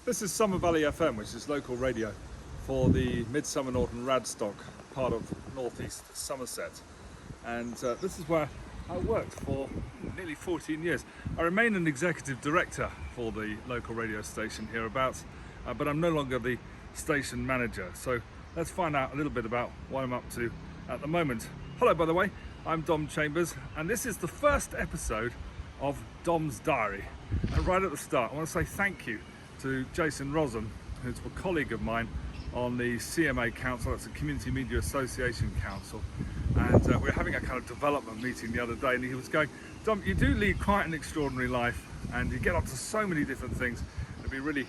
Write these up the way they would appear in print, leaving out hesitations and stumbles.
This is Somer Valley FM, which is local radio for the Midsummer Norton Radstock part of northeast Somerset. And this is where I worked for nearly 14 years. I remain an executive director for the local radio station hereabouts, but I'm no longer the station manager. So let's find out a little bit about what I'm up to at the moment. Hello, by the way, I'm Dom Chambers, and this is the first episode of Dom's Diary. And right at the start, I want to say thank you to Jason Rosen, who's a colleague of mine on the CMA Council, that's the Community Media Association Council. And we were having a kind of development meeting the other day, and he was going, Dom, you do lead quite an extraordinary life, and you get up to so many different things. It'd be really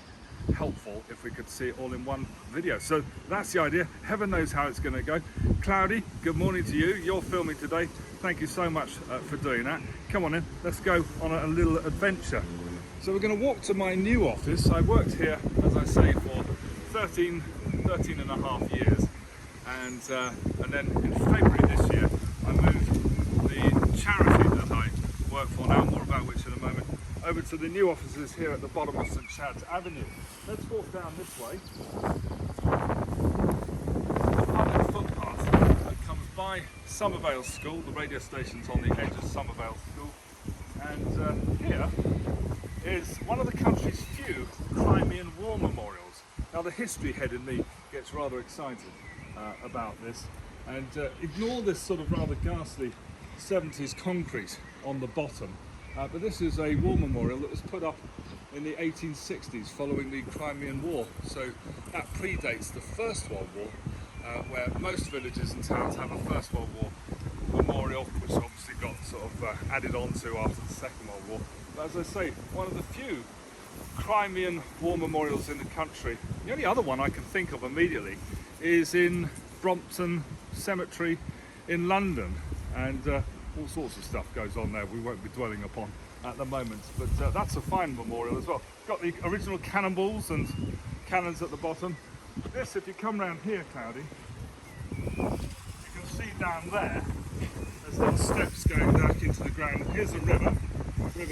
helpful if we could see it all in one video. So that's the idea. Heaven knows how it's going to go. Cloudy, good morning to you. You're filming today. Thank you so much for doing that. Come on in, let's go on a little adventure. So we're going to walk to my new office. I worked here, as I say, for 13 and a half years. And then in February this year, I moved the charity that I work for now, more about which in a moment, over to the new offices here at the bottom of St Chad's Avenue. Let's walk down this way. The public footpath that comes by Somervale School. The radio station's on the edge of Somervale School. And here is one of the country's few Crimean War memorials. Now the history head in me gets rather excited about this, and ignore this sort of rather ghastly 70s concrete on the bottom, but this is a war memorial that was put up in the 1860s following the Crimean War, so that predates the First World War, where most villages and towns have a First World War memorial, which obviously got sort of added on to after the Second World War. But as I say, one of the few Crimean War memorials in the country. The only other one I can think of immediately is in Brompton Cemetery in London, and all sorts of stuff goes on there we won't be dwelling upon at the moment, but that's a fine memorial as well. Got the original cannonballs and cannons at the bottom. But this, if you come round here, Cloudy, you can see down there there's little steps going back into the ground. Here's the river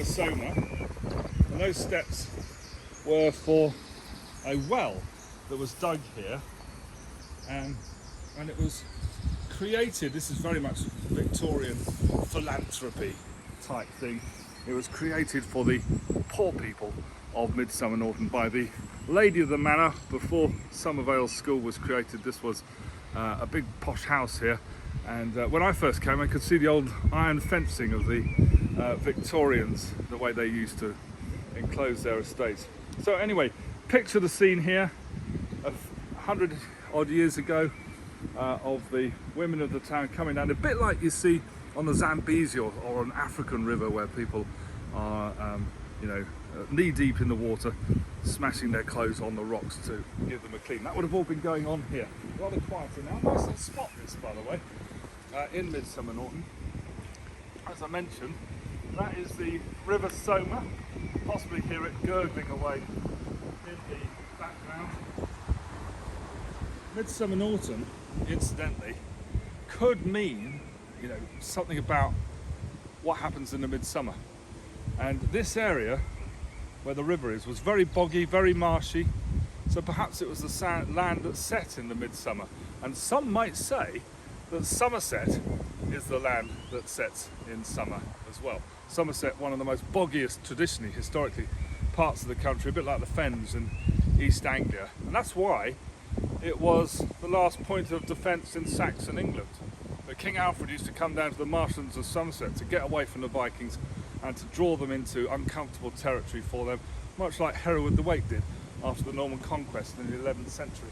Somer, and those steps were for a well that was dug here, and it was created, this is very much Victorian philanthropy type thing, it was created for the poor people of Midsummer Norton by the lady of the manor. Before Somervale School was created, this was a big posh house here, and when I first came I could see the old iron fencing of the Victorians, the way they used to enclose their estates. So anyway, picture the scene here 100 odd years ago of the women of the town coming down, a bit like you see on the Zambezi or an African river where people are knee deep in the water, smashing their clothes on the rocks to give them a clean. That would have all been going on here. Rather quieter now. Nice little spot this, by the way, in Midsummer Norton. As I mentioned, that is the River Somer. Possibly hear it gurgling away in the background. Midsummer Norton, incidentally, could mean, something about what happens in the midsummer. And this area where the river is was very boggy, very marshy, so perhaps it was the land that set in the midsummer. And some might say that Somerset is the land that sets in summer as well. Somerset, one of the most boggiest, traditionally, historically, parts of the country, a bit like the Fens in East Anglia. And that's why it was the last point of defence in Saxon England. But King Alfred used to come down to the marshlands of Somerset to get away from the Vikings and to draw them into uncomfortable territory for them, much like Hereward the Wake did after the Norman conquest in the 11th century.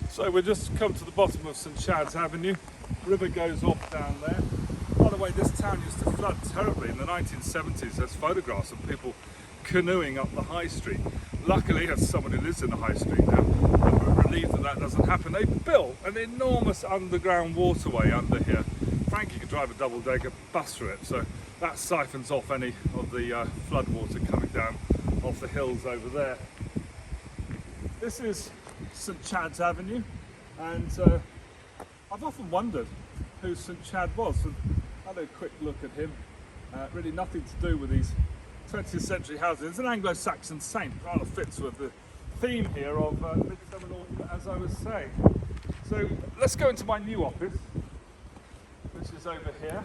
So we've just come to the bottom of St Chad's Avenue. River goes off down there. By the way, this town used to flood terribly in the 1970s. There's photographs of people canoeing up the high street. Luckily, as someone who lives in the high street now, believe that that doesn't happen. They built an enormous underground waterway under here. Frankly, you could drive a double-decker bus through it, so that siphons off any of the flood water coming down off the hills over there. This is St Chad's Avenue, and I've often wondered who St Chad was, and I had a quick look at him. Really nothing to do with these 20th century houses. It's an Anglo-Saxon saint, rather fits with the theme here of Midsummer Norton, as I was saying. So let's go into my new office, which is over here.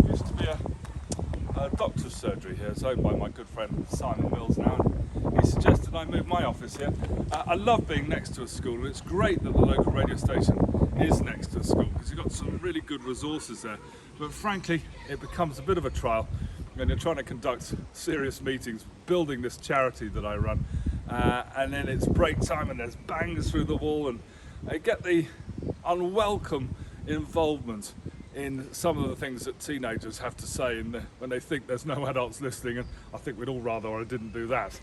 Used to be a doctor's surgery here. It's owned by my good friend Simon Mills now. He suggested I move my office here. I love being next to a school, and it's great that the local radio station is next to a school because you've got some really good resources there. But frankly, it becomes a bit of a trial when you're trying to conduct serious meetings, building this charity that I run, and then it's break time and there's bangs through the wall, and I get the unwelcome involvement in some of the things that teenagers have to say when they think there's no adults listening, and I think we'd all rather I didn't do that.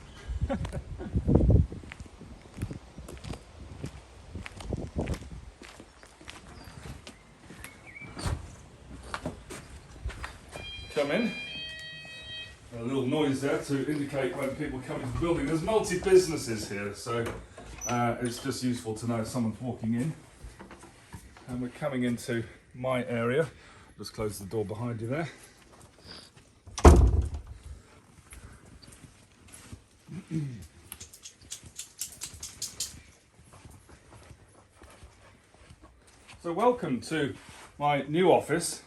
Come in. A little noise there to indicate when people come into the building. There's multi-businesses here, so it's just useful to know someone's walking in. And we're coming into my area. Just close the door behind you there. So welcome to my new office,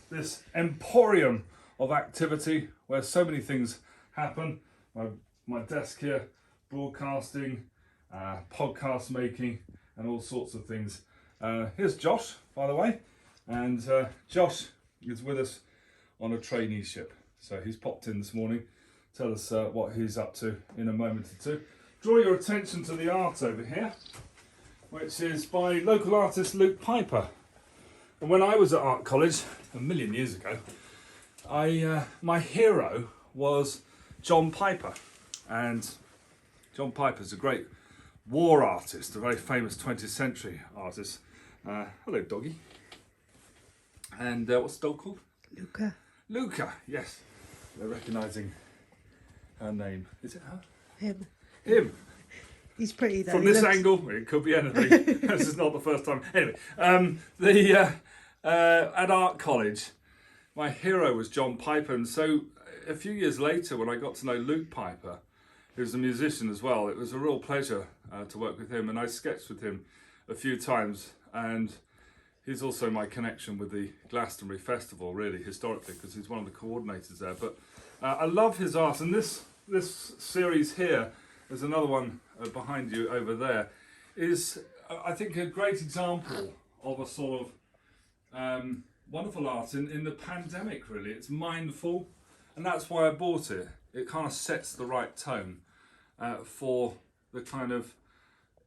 this emporium of activity where so many things happen. My desk here, broadcasting, podcast making, and all sorts of things. Here's Josh, by the way, and Josh is with us on a traineeship. So he's popped in this morning. Tell us what he's up to in a moment or two. Draw your attention to the art over here, which is by local artist Luke Piper. And when I was at art college a million years ago, my hero was John Piper. And John Piper's a great war artist, a very famous 20th century artist. Hello, doggy. And what's the dog called? Luca. Luca, yes. They're recognising her name. Is it her? Him. Him. He's pretty though. From this angle, it could be anything. This is not the first time. Anyway, at art college, my hero was John Piper, and so a few years later, when I got to know Luke Piper, who's a musician as well, it was a real pleasure to work with him, and I sketched with him a few times, and he's also my connection with the Glastonbury Festival, really, historically, because he's one of the coordinators there. But I love his art, and this series here, there's another one behind you over there, is, I think, a great example of a sort of wonderful art in the pandemic, really. It's mindful, and that's why I bought it. It kind of sets the right tone for the kind of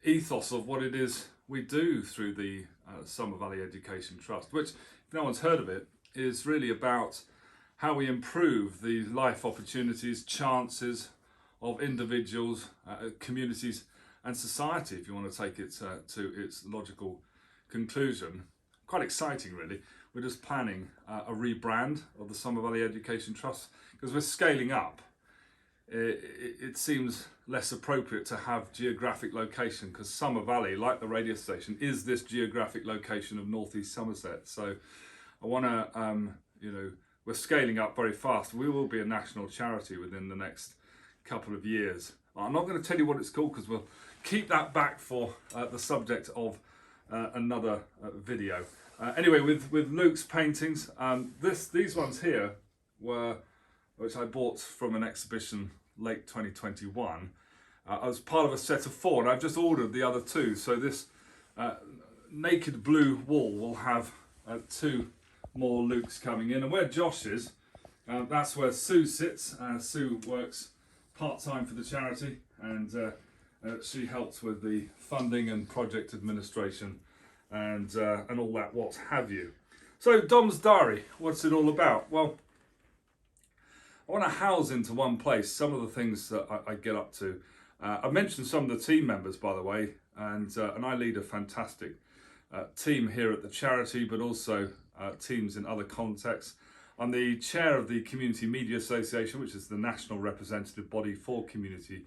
ethos of what it is we do through the Somer Valley Education Trust, which, if no one's heard of it, is really about how we improve the life opportunities, chances of individuals, communities and society, if you want to take it to its logical conclusion. Quite exciting, really. We're just planning a rebrand of the Somer Valley Education Trust because we're scaling up. It seems less appropriate to have geographic location because Somer Valley, like the radio station, is this geographic location of northeast Somerset. So I want to, we're scaling up very fast. We will be a national charity within the next couple of years. I'm not going to tell you what it's called because we'll keep that back for the subject of another video. Anyway, with Luke's paintings, these ones here were, which I bought from an exhibition late 2021. I was part of a set of 4, and I've just ordered the other 2. So this naked blue wall will have 2 more Lukes coming in. And where Josh is, that's where Sue sits. Sue works part-time for the charity, and she helps with the funding and project administration and all that, what have you. So Dom's Diary, what's it all about? Well, I want to house into one place some of the things that I get up to. I mentioned some of the team members, by the way, and I lead a fantastic team here at the charity, but also teams in other contexts. I'm the chair of the Community Media Association, which is the national representative body for community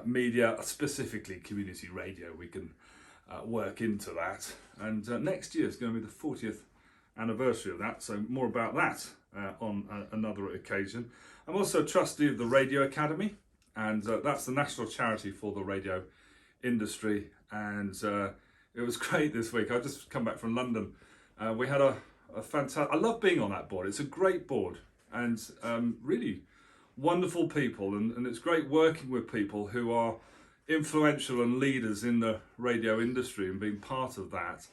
media, specifically community radio. We can work into that. And next year is going to be the 40th anniversary of that, so more about that on another occasion. I'm also a trustee of the Radio Academy, and that's the national charity for the radio industry. And it was great this week. I've just come back from London. We had a fantastic, I love being on that board. It's a great board, and really wonderful people, and it's great working with people who are influential and leaders in the radio industry and being part of that.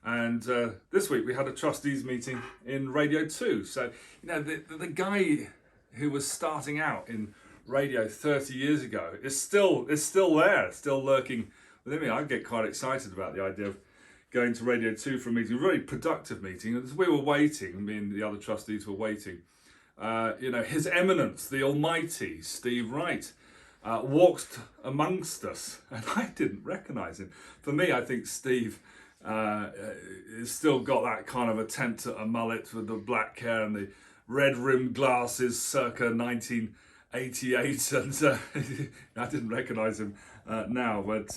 And this week we had a trustees meeting in Radio 2. So, you know, the guy who was starting out in radio 30 years ago is still there, still lurking within me. I get quite excited about the idea of going to Radio 2 for a meeting, a very productive meeting. As we were waiting, me and the other trustees were waiting, you know, His Eminence, the Almighty, Steve Wright, walked amongst us, and I didn't recognise him. For me, I think Steve has still got that kind of attempt at a mullet with the black hair and the red-rimmed glasses circa 1988, and I didn't recognise him now, but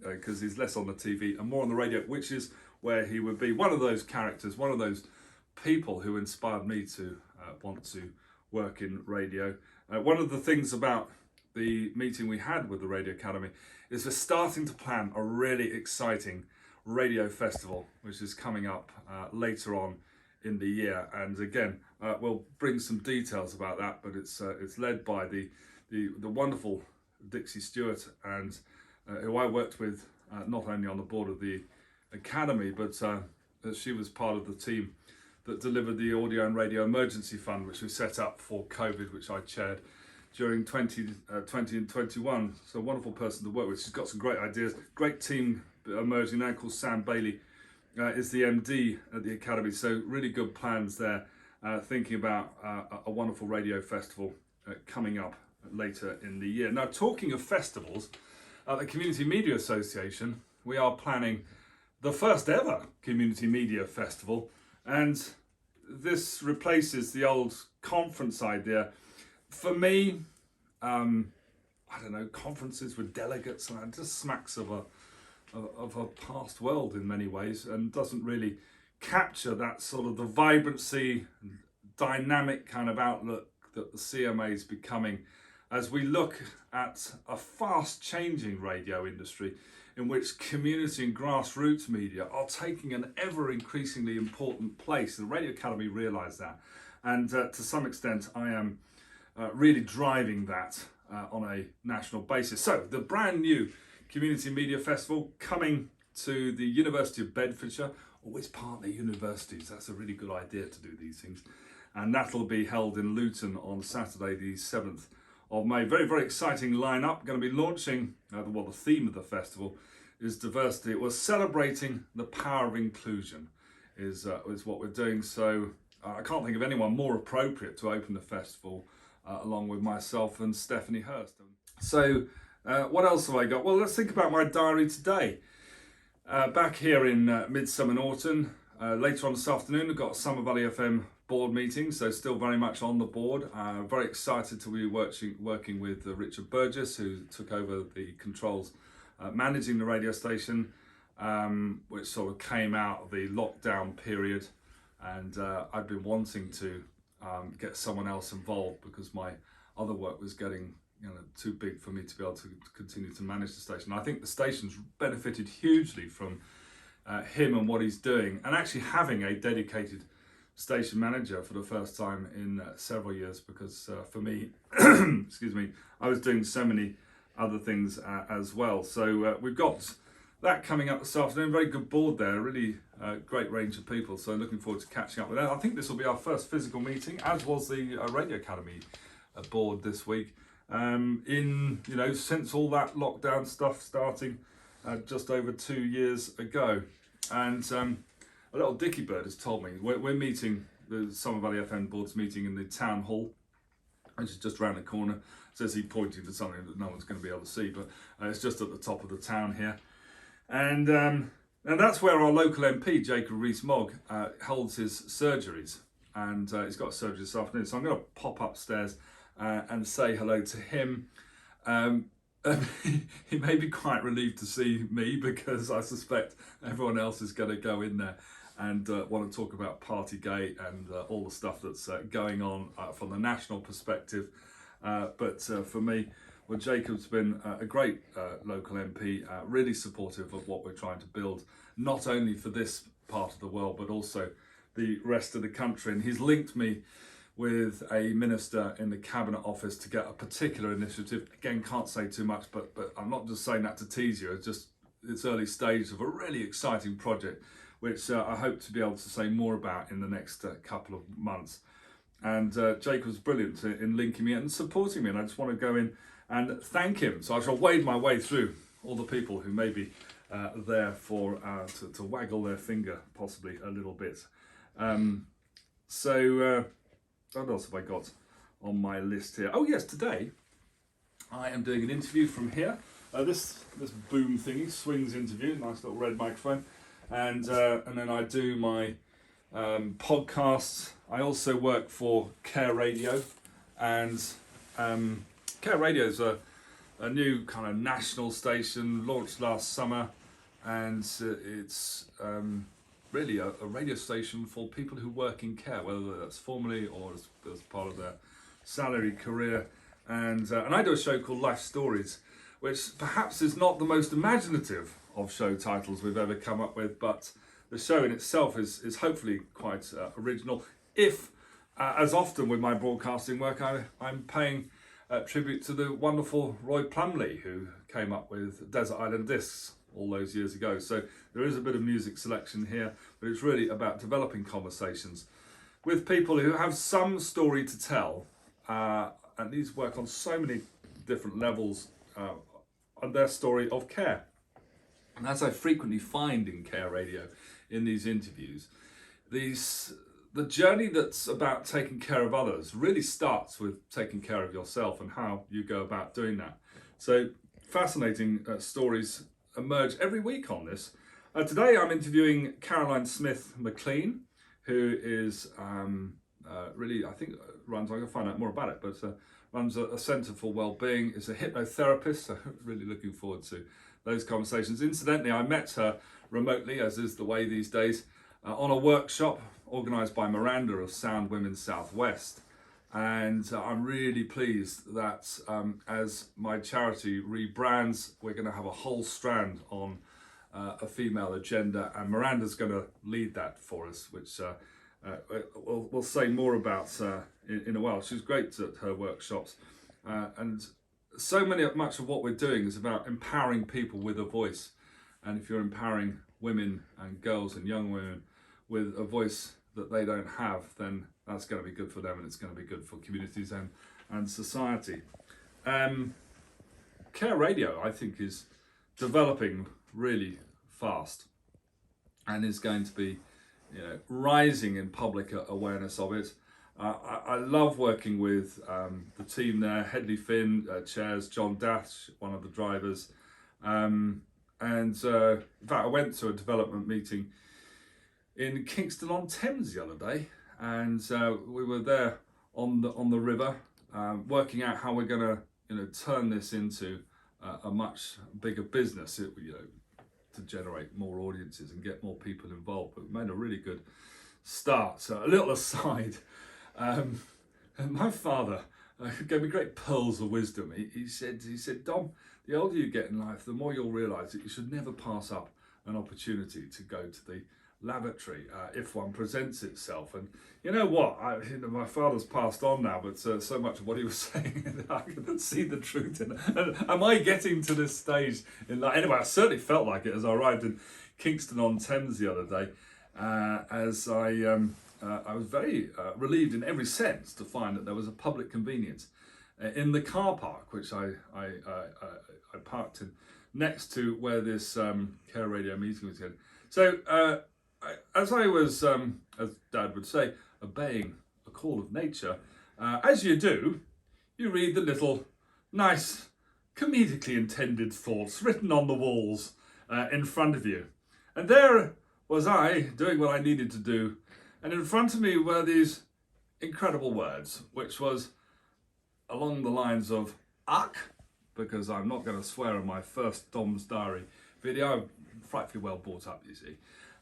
because he's less on the TV and more on the radio, which is where he would be. One of those characters, one of those people who inspired me to want to work in radio. One of the things about the meeting we had with the Radio Academy is we're starting to plan a really exciting radio festival, which is coming up later on in the year. And again, we'll bring some details about that, but it's led by the wonderful Dixie Stewart, and who I worked with not only on the board of the Academy, but she was part of the team that delivered the Audio and Radio Emergency Fund, which we set up for COVID, which I chaired during 2020 and 21. So a wonderful person to work with. She's got some great ideas, great team emerging now called Sam Bailey, is the MD at the Academy. So really good plans there, thinking about a wonderful radio festival coming up later in the year. Now, talking of festivals, at the Community Media Association, we are planning the first ever Community Media Festival, and this replaces the old conference idea. For me, I don't know, conferences with delegates, and it just smacks of a past world in many ways, and doesn't really capture that sort of the vibrancy, dynamic kind of outlook that the CMA is becoming as we look at a fast changing radio industry in which community and grassroots media are taking an ever increasingly important place. The Radio Academy realised that, and to some extent I am really driving that on a national basis. So the brand new Community Media Festival coming to the University of Bedfordshire. Always partner universities, that's a really good idea to do these things. And that'll be held in Luton on Saturday the 7th of May. Very, very exciting lineup. Going to be launching, the theme of the festival is diversity. It was celebrating the power of inclusion is what we're doing. So I can't think of anyone more appropriate to open the festival along with myself and Stephanie Hurst. So what else have I got? Well, let's think about my diary today. Back here in Midsummer Norton, later on this afternoon, I've got a Summer Valley FM board meeting, so still very much on the board. Very excited to be working with Richard Burgess, who took over the controls, managing the radio station, which sort of came out of the lockdown period. And I've been wanting to get someone else involved because my other work was getting too big for me to be able to continue to manage the station. I think the station's benefited hugely from him and what he's doing, and actually having a dedicated station manager for the first time in several years, because for me, excuse me, I was doing so many other things as well. So we've got that coming up this afternoon. Very good board there, really great range of people. So looking forward to catching up with that. I think this will be our first physical meeting, as was the Radio Academy board this week. Since all that lockdown stuff starting just over 2 years ago. And a little Dicky Bird has told me we're meeting, the Summer Valley FM board's meeting in the town hall which is just around the corner. Says he pointing to something that no one's going to be able to see, but it's just at the top of the town here. And that's where our local MP, Jacob Rees-Mogg, holds his surgeries. And he's got surgery this afternoon. So I'm going to pop upstairs and say hello to him. He may be quite relieved to see me, because I suspect everyone else is going to go in there and want to talk about Partygate and all the stuff that's going on from the national perspective. But for me, well, Jacob's been a great local MP, really supportive of what we're trying to build, not only for this part of the world, but also the rest of the country. And he's linked me with a minister in the Cabinet Office to get a particular initiative. Again, can't say too much, but I'm not just saying that to tease you. It's early stages of a really exciting project, which I hope to be able to say more about in the next couple of months. And Jake was brilliant in linking me and supporting me, and I just want to go in and thank him. So I shall wade my way through all the people who may be there for to waggle their finger possibly a little bit. What else have I got on my list here? Oh yes, today I am doing an interview from here. This boom thingy, Swings interview, nice little red microphone, and then I do my podcasts. I also work for Care Radio, and Care Radio is a new kind of national station launched last summer, and it's really a radio station for people who work in care, whether that's formally or as part of their salary career. And I do a show called Life Stories, which perhaps is not the most imaginative of show titles we've ever come up with, but the show in itself is hopefully quite original. If, as often with my broadcasting work, I'm paying tribute to the wonderful Roy Plumley, who came up with Desert Island Discs all those years ago. So there is a bit of music selection here, but it's really about developing conversations with people who have some story to tell, and these work on so many different levels on their story of care. And as I frequently find in Care Radio, in these interviews, the journey that's about taking care of others really starts with taking care of yourself and how you go about doing that. So fascinating stories emerge every week on this. Today I'm interviewing Caroline Smith McLean, who is really, I think, runs, I'm going to find out more about it, but runs a Centre for Wellbeing, is a hypnotherapist, so really looking forward to those conversations. Incidentally, I met her remotely, as is the way these days, on a workshop organised by Miranda of Sound Women Southwest. And I'm really pleased that as my charity rebrands, we're going to have a whole strand on a female agenda, and Miranda's going to lead that for us, which we'll say more about in a while. She's great at her workshops, and so much of what we're doing is about empowering people with a voice. And if you're empowering women and girls and young women with a voice that they don't have, then that's going to be good for them, and it's going to be good for communities and society. Care Radio, I think, is developing really fast and is going to be, rising in public awareness of it. I love working with the team there. Hedley Finn chairs, John Dash, one of the drivers. And in fact, I went to a development meeting in Kingston on Thames the other day, and we were there on the river, working out how we're going to turn this into a much bigger business. To generate more audiences and get more people involved. But we made a really good start. So a little aside, and my father gave me great pearls of wisdom. He said, Dom, the older you get in life, the more you'll realise that you should never pass up an opportunity to go to the lavatory if one presents itself. And you know what, my father's passed on now, but so much of what he was saying, I could see the truth in it. And am I getting to this stage in life? Anyway, I certainly felt like it as I arrived in Kingston on Thames the other day, as I was very relieved in every sense to find that there was a public convenience in the car park, which I parked in next to where this Care Radio meeting was going. So as I was, as Dad would say, obeying a call of nature, as you do, you read the little nice comedically intended thoughts written on the walls in front of you. And there was I doing what I needed to do, and in front of me were these incredible words, which was along the lines of "uck," because I'm not going to swear in my first Dom's Diary video. I'm frightfully well brought up, you see.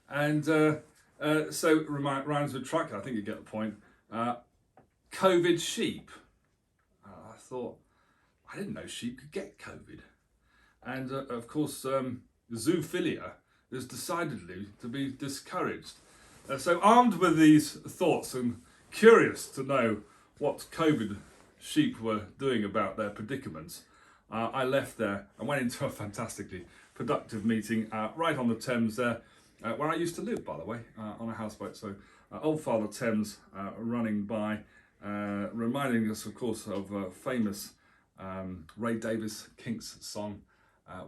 And so rhymes with truck, I think you get the point. COVID sheep. I thought, I didn't know sheep could get COVID. And of course, zoophilia is decidedly to be discouraged. So armed with these thoughts and curious to know what COVID sheep were doing about their predicaments, I left there and went into a fantastically productive meeting right on the Thames there, where I used to live, by the way, on a houseboat. So Old Father Thames running by, reminding us, of course, of a famous Ray Davies Kinks song,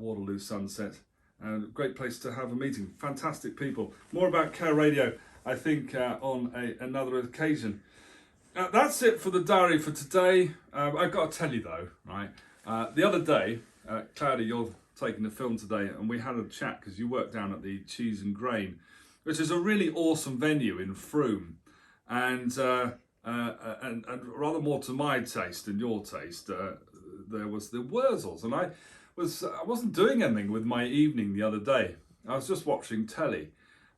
Waterloo Sunset. And great place to have a meeting. Fantastic people. More about Care Radio, I think, on another occasion. That's it for the diary for today. I've got to tell you though, right? The other day, Claudia, you're taking the film today, and we had a chat because you work down at the Cheese and Grain, which is a really awesome venue in Frome, and rather more to my taste than your taste. There was the Wurzels, and I wasn't doing anything with my evening the other day. I was just watching telly,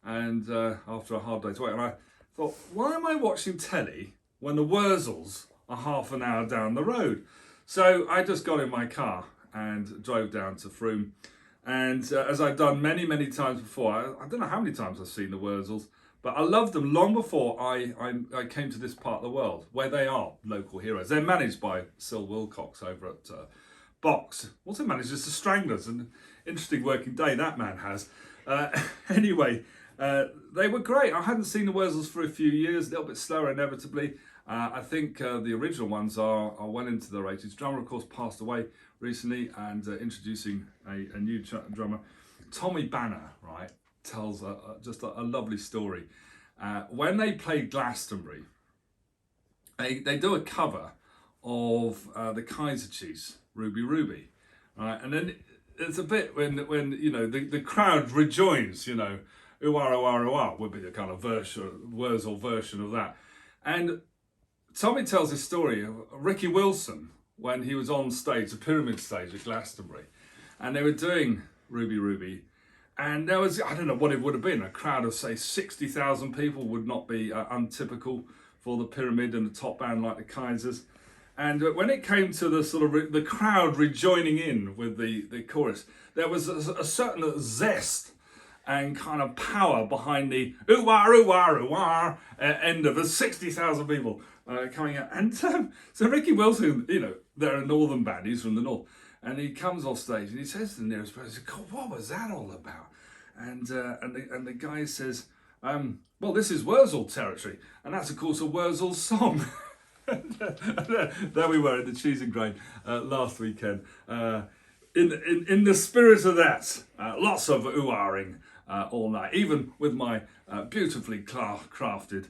and after a hard day's work, and I thought, why am I watching telly when the Wurzels are half an hour down the road? So I just got in my car and drove down to Frome. And as I've done many, many times before, I don't know how many times I've seen the Wurzels, but I loved them long before I came to this part of the world, where they are local heroes. They're managed by Sil Wilcox over at Box. Also manages the Stranglers, an interesting working day that man has. Anyway, they were great. I hadn't seen the Wurzels for a few years, a little bit slower inevitably. I think the original ones are well into their 80s. Drummer, of course, passed away recently, and introducing a new drummer. Tommy Banner, right, tells just a lovely story. When they played Glastonbury, they do a cover of the Kaiser Chiefs, Ruby Ruby, right? And then it's a bit when you know the crowd rejoins, you know, ooh-ah, ooh-ah, ooh-ah would be the kind of Wurzel version of that. And Tommy tells this story of Ricky Wilson when he was on stage, the Pyramid stage at Glastonbury, and they were doing Ruby Ruby, and there was, I don't know what it would have been, a crowd of say 60,000 people would not be untypical for the Pyramid and the top band like the Kaisers. And when it came to the sort of the crowd rejoining in with the chorus, there was a certain zest and kind of power behind the ooh-ah, ooh-ah, ooh-ah end of the 60,000 people coming out. And so Ricky Wilson, you know, they're a northern band, he's from the north, and he comes off stage and he says to the nearest person, God, what was that all about? And the guy says, well, this is Wurzel territory, and that's of course a Wurzel song. There we were in the Cheese and Grain last weekend. In the spirit of that, lots of ooh-ahing all night, even with my beautifully crafted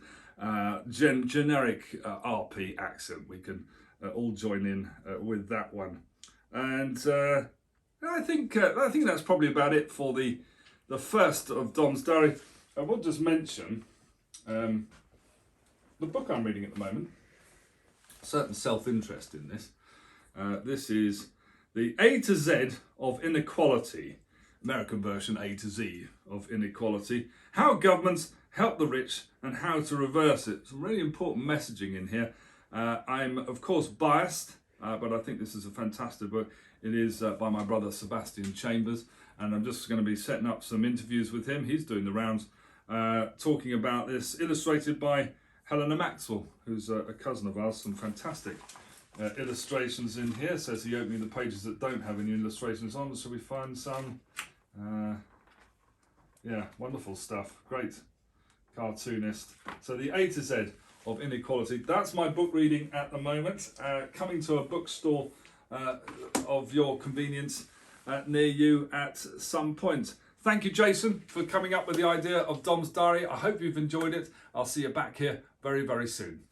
generic RP accent. We can all join in with that one. And I think that's probably about it for the first of Dom's Diary. I will just mention the book I'm reading at the moment. Certain self-interest in this. This is the A to Z of Inequality, American version A to Z of Inequality, how governments help the rich and how to reverse it. Some really important messaging in here. I'm of course biased, but I think this is a fantastic book. It is by my brother Sebastian Chambers, and I'm just going to be setting up some interviews with him. He's doing the rounds, talking about this, illustrated by Helena Maxwell, who's a cousin of ours. Some fantastic illustrations in here. Says he opening the pages that don't have any illustrations on. So we find some, yeah, wonderful stuff. Great cartoonist. So the A to Z of Inequality. That's my book reading at the moment. Coming to a bookstore of your convenience near you at some point. Thank you, Jason, for coming up with the idea of Dom's Diary. I hope you've enjoyed it. I'll see you back here very, very soon.